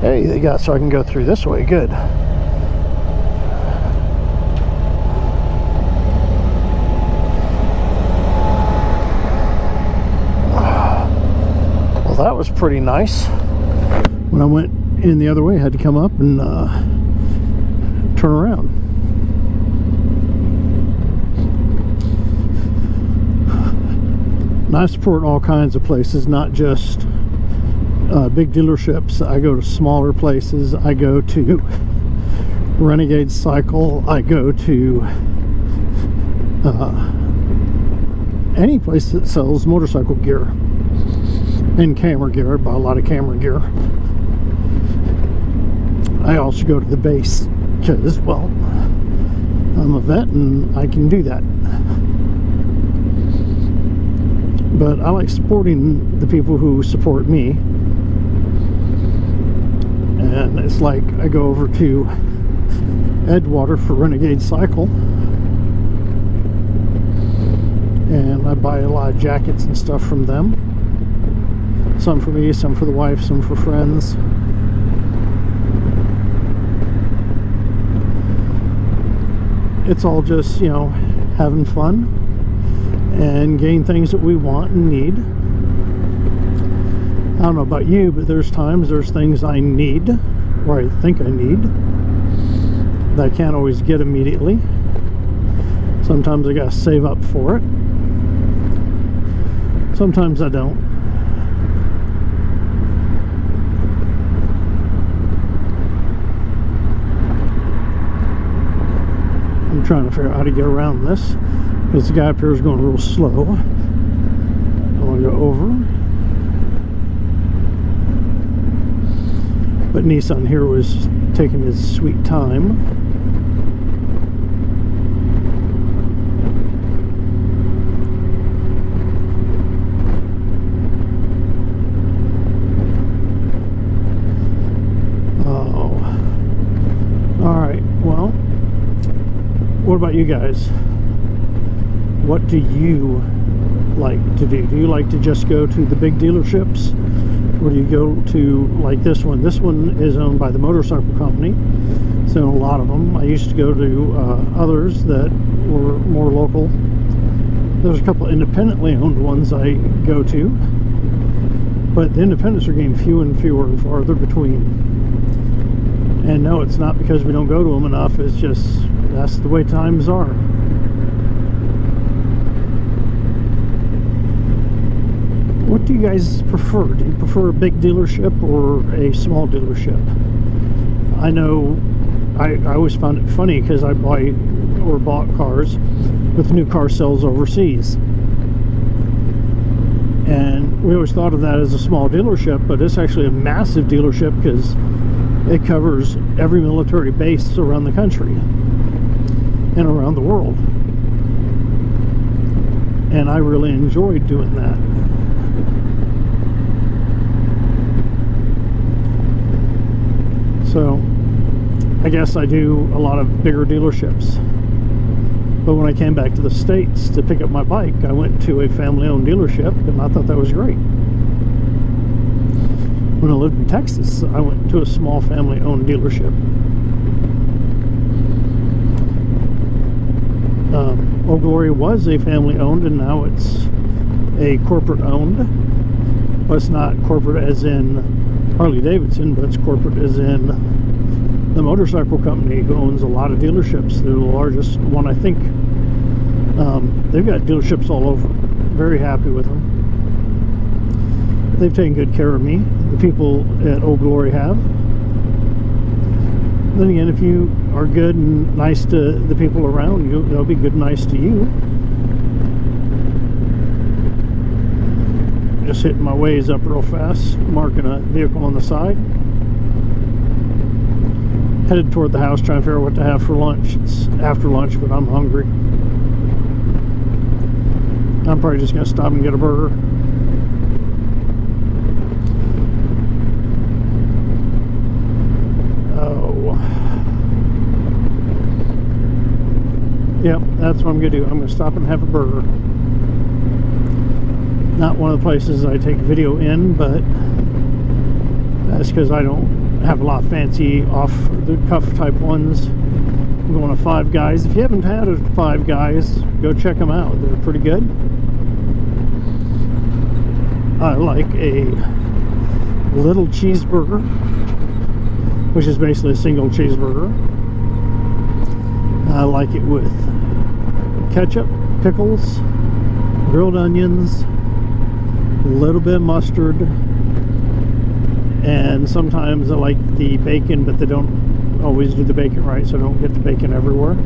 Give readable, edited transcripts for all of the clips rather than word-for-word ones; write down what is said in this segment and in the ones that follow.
Hey, they got so I can go through this way. Good. Well, that was pretty nice. When I went in the other way, I had to come up and turn around. And I support all kinds of places, not just big dealerships. I go to smaller places. I go to Renegade Cycle. I go to any place that sells motorcycle gear and camera gear. I buy a lot of camera gear. I also go to the base because, well, I'm a vet and I can do that. But I like supporting the people who support me. And it's like I go over to Edgewater for Renegade Cycle and I buy a lot of jackets and stuff from them. Some for me, some for the wife, some for friends. It's all just, you know, having fun and getting things that we want and need. I don't know about you, but there's things I need, or I think I need, that I can't always get immediately. Sometimes I gotta save up for it. Sometimes I don't. I'm trying to figure out how to get around this because the guy up here is going real slow. I want to go over. But Nissan here was taking his sweet time. Oh. Alright, well, what about you guys? What do you like to do? Do you like to just go to the big dealerships? Or do you go to, like this one? This one is owned by the motorcycle company, so a lot of them. I used to go to others that were more local. There's a couple of independently owned ones I go to, but the independents are getting fewer and fewer and farther between. And no, it's not because we don't go to them enough, it's just that's the way times are. What do you guys prefer? Do you prefer a big dealership or a small dealership? I know I always found it funny because I buy or bought cars with new car sales overseas. And we always thought of that as a small dealership, but it's actually a massive dealership because it covers every military base around the country and around the world. And I really enjoyed doing that. So I guess I do a lot of bigger dealerships. But when I came back to the States to pick up my bike, I went to a family-owned dealership, and I thought that was great. When I lived in Texas, I went to a small family-owned dealership. Old Glory was a family-owned, and now it's a corporate-owned. Well, it's not corporate as in Harley Davidson, but it's corporate as in the motorcycle company who owns a lot of dealerships. They're the largest one, I think. They've got dealerships all over. Very happy with them. They've taken good care of me. The people at Old Glory have. Then again, if you are good and nice to the people around you, they'll be good and nice to you. Just hitting my ways up real fast, marking a vehicle on the side. Headed toward the house, trying to figure out what to have for lunch. It's after lunch, but I'm hungry. I'm probably just going to stop and get a burger. Oh. Yep, that's what I'm going to do. I'm going to stop and have a burger. Not one of the places I take video in, but that's because I don't have a lot of fancy off-the-cuff type ones. I'm going to Five Guys. If you haven't had a Five Guys, go check them out. They're pretty good. I like a little cheeseburger, which is basically a single cheeseburger. I like it with ketchup, pickles, grilled onions, a little bit of mustard, and sometimes I like the bacon, but they don't always do the bacon right, so I don't get the bacon everywhere.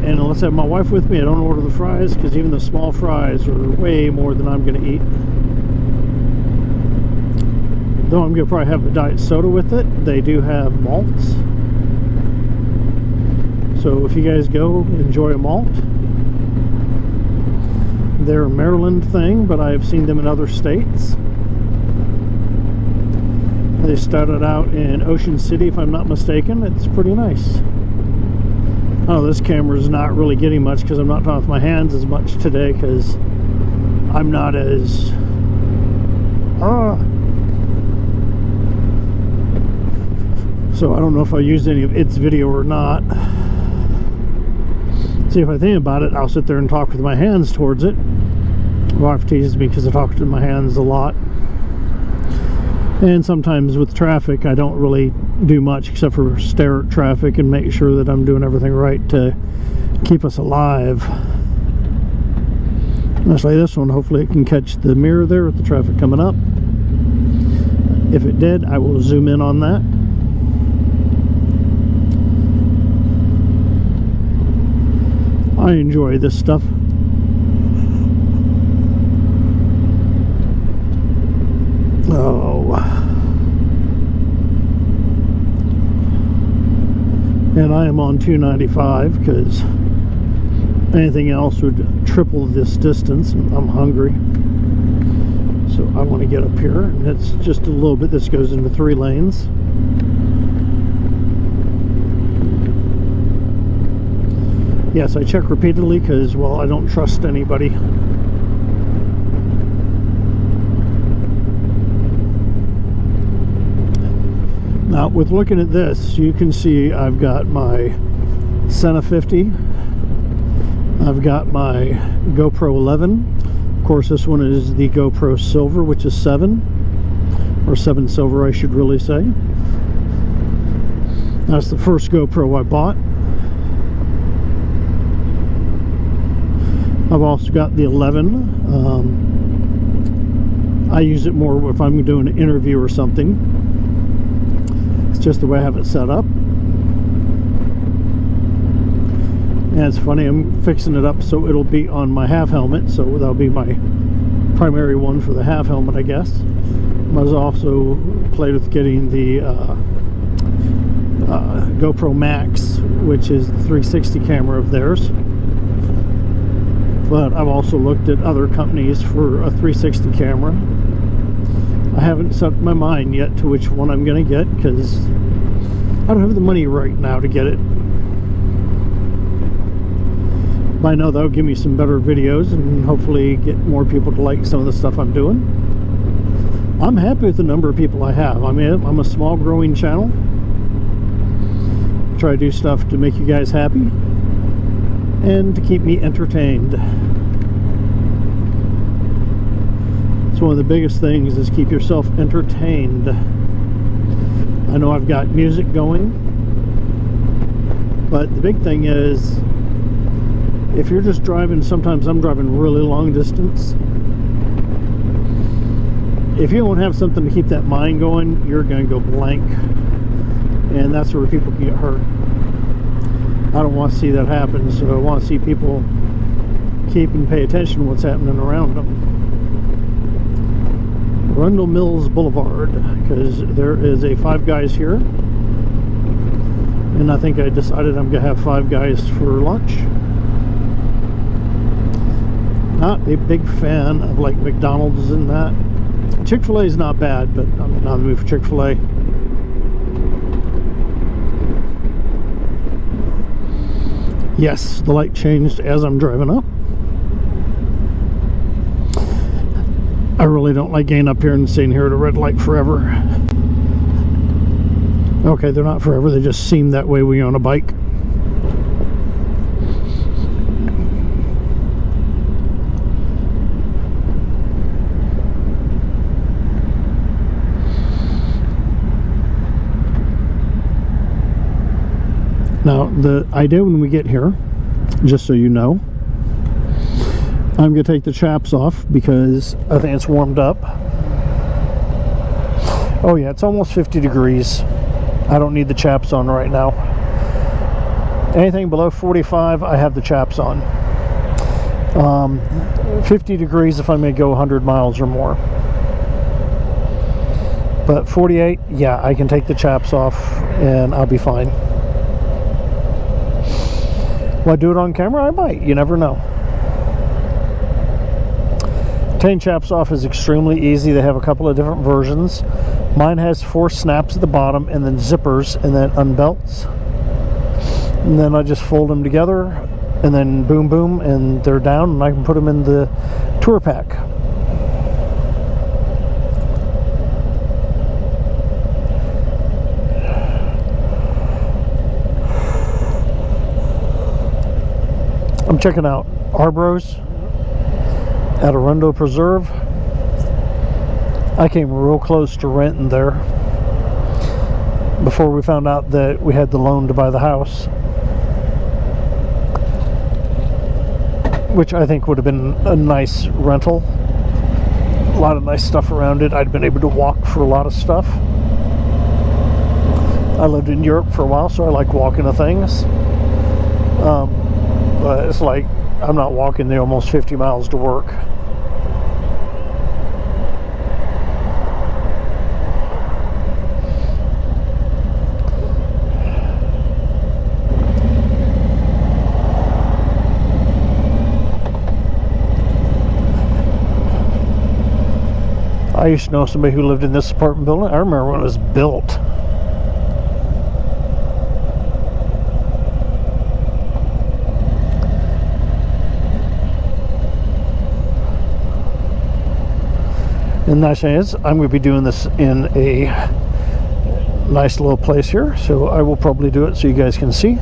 And unless I have my wife with me, I don't order the fries, because even the small fries are way more than I'm going to eat. Though I'm going to probably have a diet soda with it. They do have malts. So if you guys go, enjoy a malt. They're a Maryland thing, but I've seen them in other states. They started out in Ocean City, if I'm not mistaken. It's pretty nice. Oh, this camera's not really getting much because I'm not talking with my hands as much today, because I'm not as... So I don't know if I used any of its video or not. See, if I think about it, I'll sit there and talk with my hands towards it. My wife teases me because I talk to my hands a lot. And sometimes with traffic, I don't really do much except for stare at traffic and make sure that I'm doing everything right to keep us alive. Especially this one, hopefully it can catch the mirror there with the traffic coming up. If it did, I will zoom in on that. I enjoy this stuff. Oh. And I am on 295 because anything else would triple this distance, and I'm hungry. So I want to get up here, and it's just a little bit. This goes into 3 lanes. Yes, I check repeatedly because, well, I don't trust anybody. Now, with looking at this, you can see I've got my Senna 50. I've got my GoPro 11. Of course, this one is the GoPro Silver, which is 7. Or 7 Silver, I should really say. That's the first GoPro I bought. I've also got the 11. I use it more if I'm doing an interview or something. It's just the way I have it set up. And it's funny, I'm fixing it up so it'll be on my half helmet, so that'll be my primary one for the half helmet, I guess. I was also played with getting the GoPro Max, which is the 360 camera of theirs. But I've also looked at other companies for a 360 camera. I haven't set my mind yet to which one I'm going to get, because I don't have the money right now to get it. But I know that'll give me some better videos and hopefully get more people to like some of the stuff I'm doing. I'm happy with the number of people I have. I mean, I'm a small growing channel. Try to do stuff to make you guys happy and to keep me entertained. So one of the biggest things is keep yourself entertained. I know I've got music going, but the big thing is, if you're just driving, sometimes I'm driving really long distance. If you don't have something to keep that mind going, you're going to go blank, and that's where people can get hurt. I don't want to see that happen, so I want to see people keep and pay attention to what's happening around them. Rundle Mills Boulevard, because there is a Five Guys here, and I think I decided I'm going to have Five Guys for lunch. Not a big fan of like McDonald's and that. Chick-fil-A is not bad, but I'm not in the mood for Chick-fil-A. Yes, the light changed as I'm driving up. I really don't like getting up here and sitting here at a red light forever. Okay, they're not forever, they just seem that way when you're on a bike. Now, the idea when we get here, just so you know, I'm going to take the chaps off because I think it's warmed up. Oh yeah, it's almost 50 degrees. I don't need the chaps on right now. Anything below 45, I have the chaps on. 50 degrees if I'm going to go 100 miles or more. But 48, yeah, I can take the chaps off and I'll be fine. Will I do it on camera? I might. You never know. Taking chaps off is extremely easy. They have a couple of different versions. Mine has 4 snaps at the bottom and then zippers and then unbelts. And then I just fold them together and then boom boom and they're down and I can put them in the tour pack. I'm checking out Arbros at Arundel Preserve. I came real close to renting there before we found out that we had the loan to buy the house, which I think would have been a nice rental. A lot of nice stuff around it. I'd been able to walk for a lot of stuff. I lived in Europe for a while, so I like walking to things. But it's like I'm not walking there almost 50 miles to work. I used to know somebody who lived in this apartment building. I remember when it was built. And the nice thing is, I'm going to be doing this in a nice little place here, so I will probably do it so you guys can see.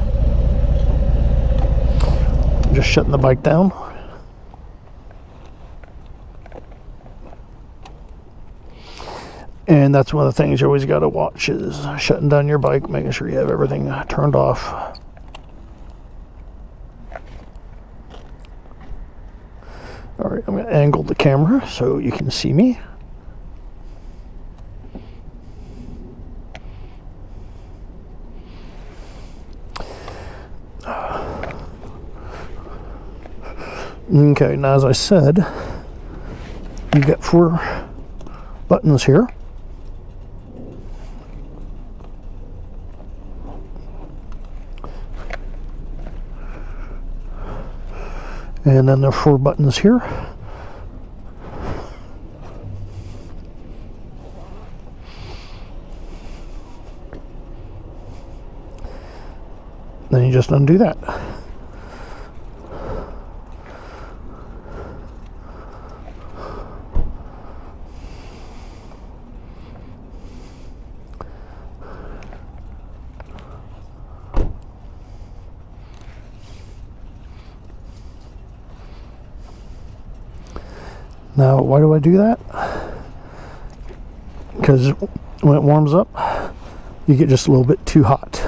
I'm just shutting the bike down. And that's one of the things you always got to watch is shutting down your bike, making sure you have everything turned off. All right, I'm going to angle the camera so you can see me. Okay, now as I said, you got 4 buttons here. And then there are 4 buttons here. Then you just undo that. Now, why do I do that? Because when it warms up, you get just a little bit too hot.